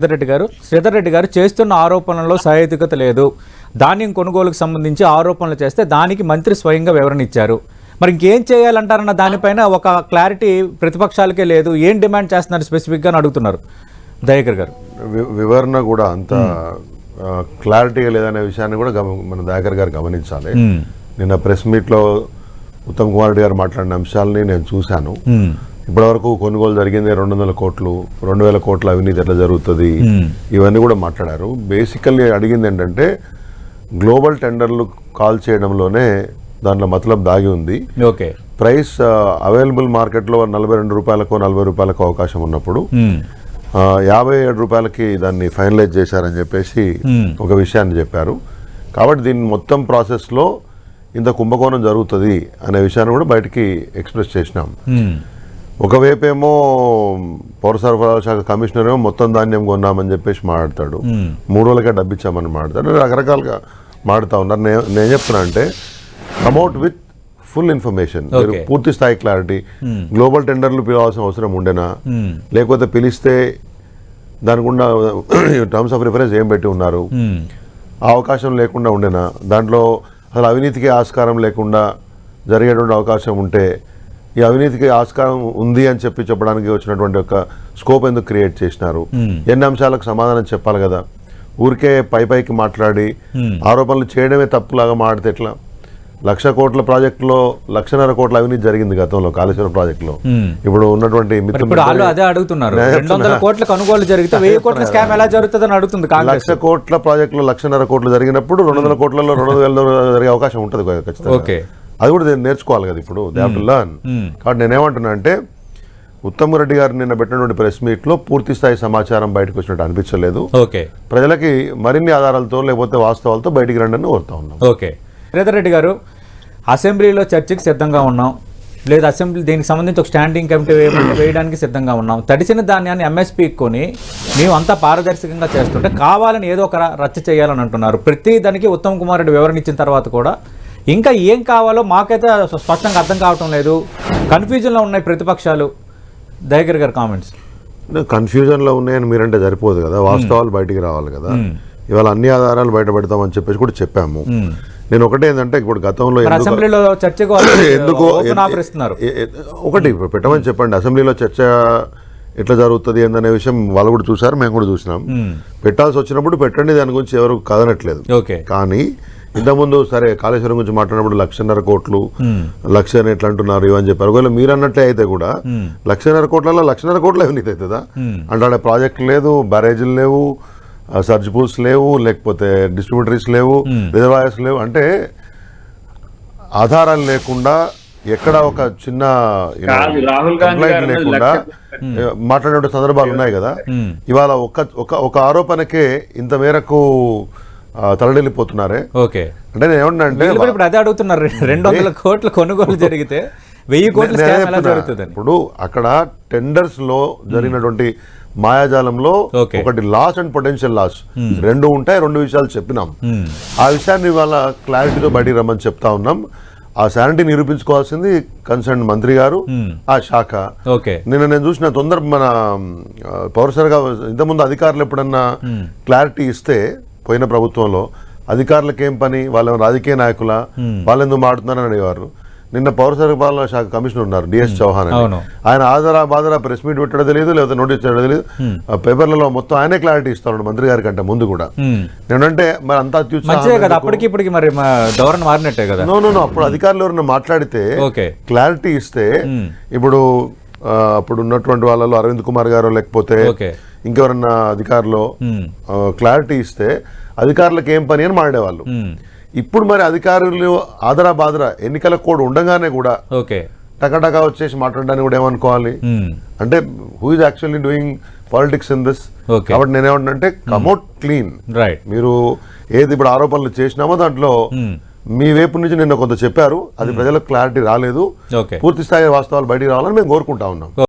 శ్రీధర్ రెడ్డి గారు చేస్తున్న ఆరోపణల్లో సహేతుకత లేదు. ధాన్యం కొనుగోలుకు సంబంధించి ఆరోపణలు చేస్తే దానికి మంత్రి స్వయంగా వివరణ ఇచ్చారు. మరి ఇంకేం చేయాలంటారన్న దానిపైన ఒక క్లారిటీ ప్రతిపక్షాలకే లేదు. ఏం డిమాండ్ చేస్తున్నారు స్పెసిఫిక్గా అడుగుతున్నారు దయాకర్ గారు. వివరణ కూడా అంత క్లారిటీగా లేదనే విషయాన్ని కూడా మన దయాకర్ గారు గమనించాలి. నిన్న ప్రెస్ మీట్లో ఉత్తమ్ కుమార్ రెడ్డి గారు మాట్లాడిన అంశాలని నేను చూశాను. ఇప్పటివరకు కొనుగోలు జరిగింది 200 కోట్లు, 2000 కోట్ల అవినీతి ఎట్లా జరుగుతుంది, ఇవన్నీ కూడా మాట్లాడారు. బేసికల్లీ అడిగింది ఏంటంటే గ్లోబల్ టెండర్లు కాల్ చేయడంలోనే దాంట్లో మతలబ్ దాగి ఉంది. ఓకే, ప్రైస్ అవైలబుల్ మార్కెట్లో 42 రూపాయలకో 40 రూపాయలకో అవకాశం ఉన్నప్పుడు 57 రూపాయలకి దాన్ని ఫైనలైజ్ చేశారని చెప్పేసి ఒక విషయాన్ని చెప్పారు. కాబట్టి దీని మొత్తం ప్రాసెస్లో ఇంత కుంభకోణం జరుగుతుంది అనే విషయాన్ని కూడా బయటికి ఎక్స్ప్రెస్ చేసినాం. ఒకవైపు ఏమో పౌర సరఫరాల శాఖ కమిషనర్ ఏమో మొత్తం ధాన్యం కొన్నామని చెప్పేసి మాట్లాడతాడు, 3 రోజులకే డబ్బిచ్చామని మాట్లాడతాడు, రకరకాలుగా మాడుతూ ఉన్నారు. నేను చెప్తున్నా అంటే కమ్అట్ విత్ ఫుల్ ఇన్ఫర్మేషన్, పూర్తి స్థాయి క్లారిటీ. గ్లోబల్ టెండర్లు పిలవాల్సిన అవసరం ఉండేనా, లేకపోతే పిలిస్తే దానికి ఉన్న టర్మ్స్ ఆఫ్ రిఫరెన్స్ ఏం పెట్టి ఉన్నారు, ఆ అవకాశం లేకుండా ఉండేనా, దాంట్లో అసలు అవినీతికి ఆస్కారం లేకుండా జరిగేటువంటి అవకాశం ఉంటే ఈ అవినీతికి ఆస్కారం ఉంది అని చెప్పడానికి వచ్చినటువంటి ఒక స్కోప్ ఎందుకు క్రియేట్ చేసినారు, ఎన్ని అంశాలకు సమాధానం చెప్పాలి కదా. ఊరికే పైకి మాట్లాడి ఆరోపణలు చేయడమే తప్పులాగా మాడితే ఎట్లా? 1,00,000 కోట్ల ప్రాజెక్టులో 1,50,000 కోట్ల అవినీతి జరిగింది గతంలో కాళేశ్వరం ప్రాజెక్టులో. ఇప్పుడు ఉన్నటువంటి అదే అడుగుతున్నారు, 200 కోట్ల కొనుగోలు జరిగితే 1000 కోట్ల స్కామ్ ఎలా జరుగుతుందని అడుగుతుంది. 1,00,000 కోట్ల ప్రాజెక్టులో 1,50,000 కోట్లు జరిగినప్పుడు 200 కోట్లలో 200,000 జరిగే అవకాశం ఉంటుంది ఖచ్చితంగా. అది కూడా నేర్చుకోవాలి కదా ఇప్పుడు, దే హావ్ టు లెర్న్. కాబట్టి నేనేమంటున్నా అంటే ఉత్తమ్ రెడ్డి గారు నిన్న పెట్టినటువంటి ప్రెస్ మీట్ లో పూర్తి స్థాయి సమాచారం బయటకు వచ్చినట్టు అనిపించలేదు. ప్రజలకి మరిన్ని ఆధారాలతో లేకపోతే వాస్తవాలతో బయటికి రండి అని కోరుతా ఉన్నాం. ఓకే, శ్రీధర్ రెడ్డి గారు, అసెంబ్లీలో చర్చకి సిద్ధంగా ఉన్నాం, లేదా అసెంబ్లీ దీనికి సంబంధించి ఒక స్టాండింగ్ కమిటీ వేయడానికి సిద్ధంగా ఉన్నాం. తడిసిన ధాన్యాన్ని ఎంఎస్పీ కొని మేము అంతా పారదర్శకంగా చేస్తుంటే కావాలని ఏదో ఒక రచ్చ చేయాలని అంటున్నారు. ప్రతి దానికి ఉత్తమ్ కుమార్ రెడ్డి వివరణ ఇచ్చిన తర్వాత కూడా ఇంకా ఏం కావాలో మాకైతే స్పష్టంగా అర్థం కావటం లేదు. కన్ఫ్యూజన్లో ఉన్నాయి ప్రతిపక్షాలు. దయాకర్ గారు కామెంట్స్. కన్ఫ్యూజన్లో ఉన్నాయని మీరంటే సరిపోదు కదా, వాస్తవాలు బయటికి రావాలి కదా. ఇవాళ అన్ని ఆధారాలు బయట పెడతామని చెప్పేసి కూడా చెప్పాము. నేను ఒకటే ఏంటంటే ఇప్పుడు గతంలో అసెంబ్లీలో చర్చకు ఎందుకు ఒకటి పెట్టమని చెప్పండి, అసెంబ్లీలో చర్చ ఎట్లా జరుగుతుంది ఏందనే విషయం వాళ్ళు కూడా చూసారు, మేము కూడా చూసినాం. పెట్టాల్సి వచ్చినప్పుడు పెట్టండి, దాని గురించి ఎవరు కదనట్లేదు. కానీ ఇంతకుముందు సరే కాళేశ్వరం గురించి మాట్లాడినప్పుడు 1,50,000 కోట్లు 1,00,000 ఎట్లా అంటున్నారు ఇవని చెప్పారు. ఒకవేళ మీరు అన్నట్లే అయితే కూడా 1,50,000 కోట్లలో 1,00,000 కోట్లు అవినీతి అవుతుందా? అంటే ప్రాజెక్ట్ లేదు, బ్యారేజీలు లేవు, సర్జ్ పూల్స్ లేవు, లేకపోతే డిస్ట్రిబ్యూటరీస్ లేవు, రిజర్వాయర్స్ లేవు. అంటే ఆధారాలు లేకుండా ఎక్కడ ఒక చిన్న కంప్లైంట్ లేకుండా మాట్లాడే సందర్భాలు ఉన్నాయి కదా. ఇవాళ ఒక ఆరోపణకే ఇంత మేరకు తలడిల్లిపోతున్నారే. ఓకే, అంటే నేను ఏమన్నా అంటే ఇప్పుడు అదే అడుగుతున్నారు, 200 కోట్ల కొనుగోలు జరిగితే 1000 కోట్ల జరుగుతుంది. ఇప్పుడు అక్కడ టెండర్స్ లో జరిగినటువంటి మాయాజాలంలో ఒకటి లాస్ అండ్ పొటెన్షియల్ లాస్ రెండు ఉంటాయి. 2 విషయాలు చెప్పినాం. ఆ విషయాన్ని ఇవాళ క్లారిటీతో బయటికి రమ్మని చెప్తా ఉన్నాం. ఆ శానిటీ నిరూపించుకోవాల్సింది కన్సర్న్ మంత్రి గారు, ఆ శాఖ. నిన్న నేను చూసిన మన పౌరసరగా ఇంతకుముందు అధికారులు ఎప్పుడన్నా క్లారిటీ ఇస్తే పోయిన ప్రభుత్వంలో అధికారులకు ఏం పని, వాళ్ళ రాజకీయ నాయకుల వాళ్ళు ఎందుకు మాట్లాడుతున్నారని అడిగారు. నిన్న పౌర సరఫరాల శాఖ కమిషనర్ ఉన్నారు డిఎస్ చౌహాన్, ఆయన ఆధారా ప్రెస్ మీట్ పెట్టడం తెలియదు, లేకపోతే నోటీస్ చేయడం తెలియదు, పేపర్లలో మొత్తం ఆయనే క్లారిటీ ఇస్తాడు మంత్రి గారి కంటే ముందు కూడా. నేనంటే మరి అంతా అప్పుడు అధికారులు ఎవరైనా మాట్లాడితే క్లారిటీ ఇస్తే, ఇప్పుడు అప్పుడు ఉన్నటువంటి వాళ్ళలో అరవింద్ కుమార్ గారు లేకపోతే ఇంకెవరన్నా అధికారులు క్లారిటీ ఇస్తే అధికారులకు ఏం పని అని మాట్లాడేవాళ్ళు. ఇప్పుడు మరి అధికారులు ఆదరా బాదరా ఎన్నికల కోడ్ ఉండగానే కూడా టకాటకా వచ్చేసి మాట్లాడడానికి కూడా ఏమనుకోవాలి అంటే who is actually doing politics in this. కాబట్టి నేనేమంటే కమ్అట్ క్లీన్. మీరు ఏది ఇప్పుడు ఆరోపణలు చేసినామో దాంట్లో మీ వైపు నుంచి నిన్న కొంత చెప్పారు, అది ప్రజలకు క్లారిటీ రాలేదు. పూర్తి స్థాయి వాస్తవాలు బయటికి రావాలని మేము కోరుకుంటా ఉన్నాం.